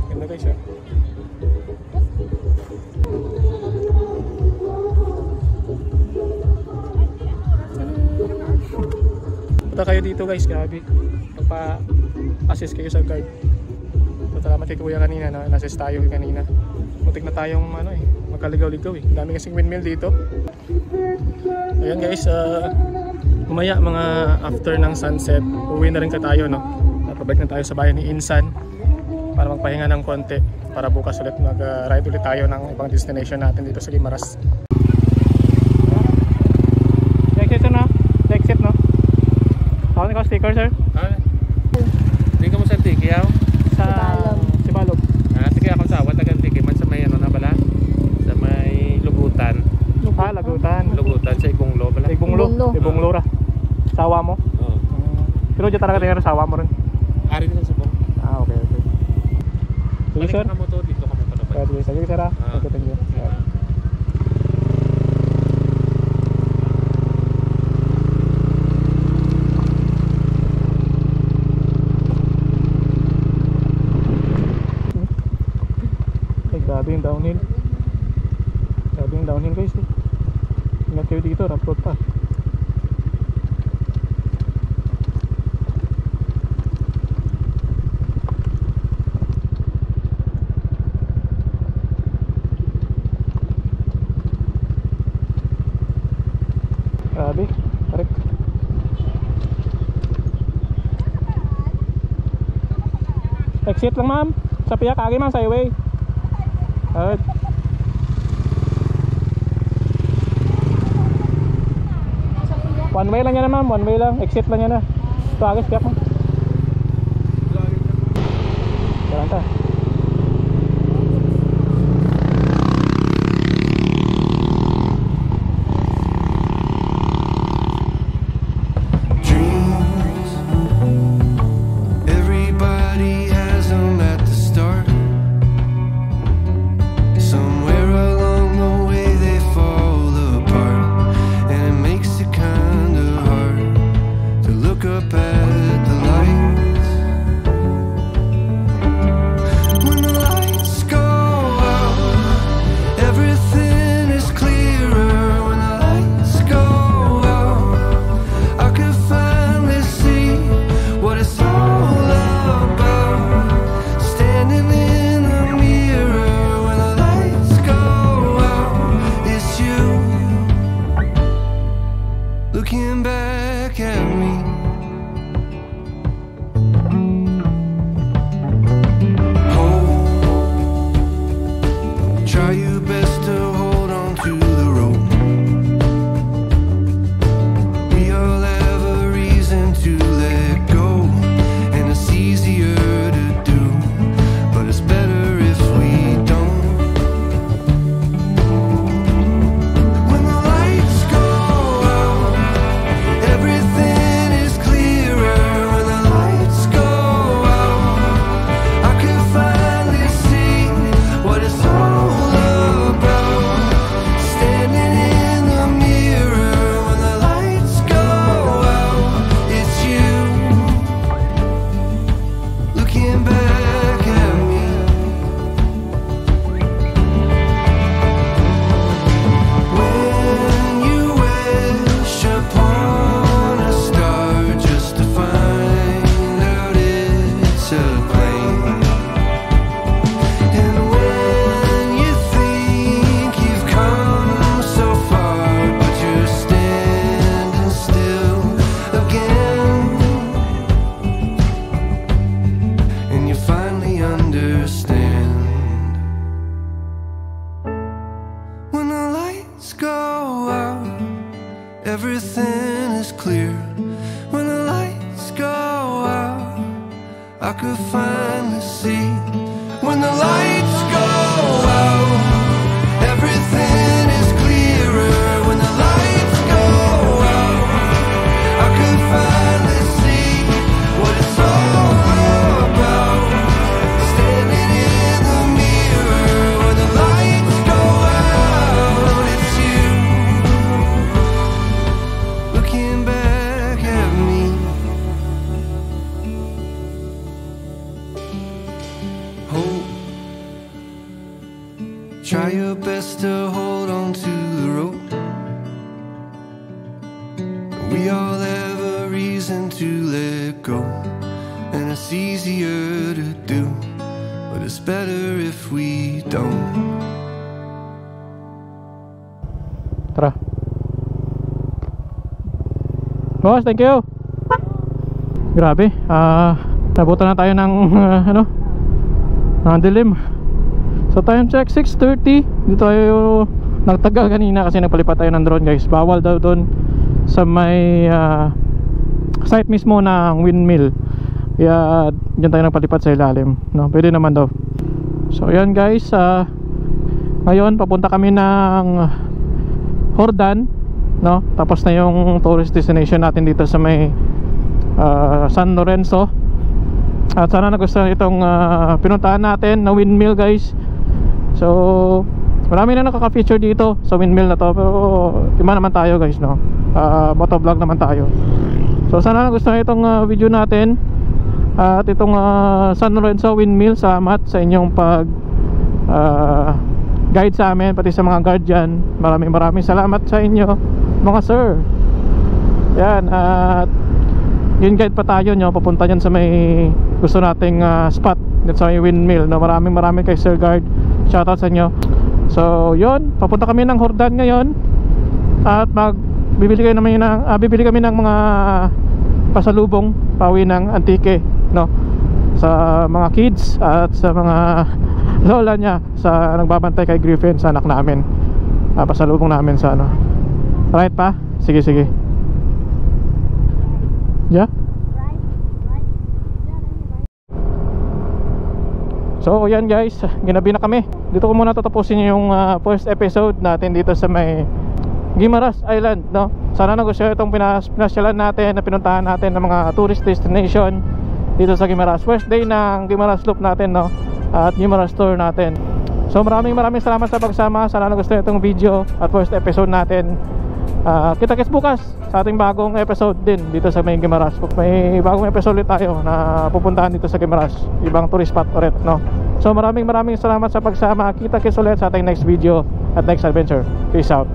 Ganda guys ah. Punta kayo dito guys, grabe. Magpa-assist kayo sa guard. So, salamat kay kuya kanina, na-assist tayo kanina. Muntik na tayong ano magkaligaw-ligaw eh. Dami kasing windmill dito. Ayan guys, mamaya mga after ng sunset, uwi na rin ka tayo no. Pabalik na tayo sa bayan ni Insan para magpahinga ng konti. Para bukas ulit mag-ride ulit tayo ng ibang destination natin dito sa Guimaras. Exit na. Exit no. Ako nikaw sticker sir? Hindi ka mo sa tiki yaw? Sa Sibalog. Sige ako sa awat agang tiki man sa may ano na bala? Sa may Lugutan. Lugutan Sa Ibonglo bala? Ibonglo ra. Sawa mo? Oo. Pero dyan talaga tingnan sawa mo rin? Ari din sa Bong. Okay. Sige sir. Balik ka mo to, dito ka mo palabas. Sige sir ha. Okay, thank you. Grabe yung downhill. Grabe yung downhill guys eh. Ingat kayo dito, rough road pa. Grabe, tarik. Exit lang ma'am. Sa piyak, agi ma'am, sa highway. Alright. One way lang yan ma'am, one way lang, exit lang yan na. Ito agis, piyak mo. Galanta. Up at the lights everything is clear. When the lights go out, I could finally see. When the lights go out, everything is clearer. When the lights go out, I could finally see what it's all about. Standing in the mirror, when the lights go out, it's you looking back at me. Hope, try your best to hold on to the rope. We all have a reason to let go, and it's easier to do, but it's better if we don't. Tara. Boss, thank you. Grabe, nabutan na tayo ng ano, ng dilim. So time check 6:30. Dito tayo nagtagal kanina kasi nagpalipat tayo ng drone, guys. Bawal daw doon sa may site mismo ng windmill. Kaya dyan tayo nagpalipat sa ilalim, no? Pwede naman daw. So yan, guys, ngayon papunta kami ng Hordan, no? Tapos na yung tourist destination natin dito sa may San Lorenzo. At sana nagustuhan itong pinuntahan natin na windmill, guys. So marami na nakaka-feature dito sa windmill na to, pero iba naman tayo, guys, no? Motovlog naman tayo. So sana nagustuhan itong video natin at itong San Lorenzo windmill. Salamat sa inyong pag guide sa amin, pati sa mga guardian. Maraming salamat sa inyo, mga sir. Yan, at yun, guide pa tayo nyo papunta dyan sa may gusto nating spot dyan sa may windmill, no? Maraming kay Sir Guard, shoutout sa inyo. So yun, papunta kami ng Hordan ngayon. At bibili kami ng mga pasalubong pauwi ng Antique, no? Sa mga kids at sa mga lola niya, sa nagbabantay kay Griffin, sa anak namin. Pasalubong namin sa ano. Right pa? Sige. Yeah? So yan, guys, ginabi na kami. Dito ko muna tatapusin yung first episode natin dito sa may Guimaras Island, no? Sana nagustuhan itong pinasyalan natin, na pinuntahan natin ng mga tourist destination dito sa Guimaras. First day ng Guimaras Loop natin, no? At Guimaras Tour natin. So maraming salamat sa pagsama. Sana nagustuhan itong video at first episode natin. Kita-kits bukas sa ating bagong episode din dito sa may Guimaras. May bagong episode ulit tayo na pupuntahan dito sa Guimaras, ibang tourist spot ulit, no? So maraming salamat sa pagsama. Kita-kits ulit sa ating next video at next adventure. Peace out.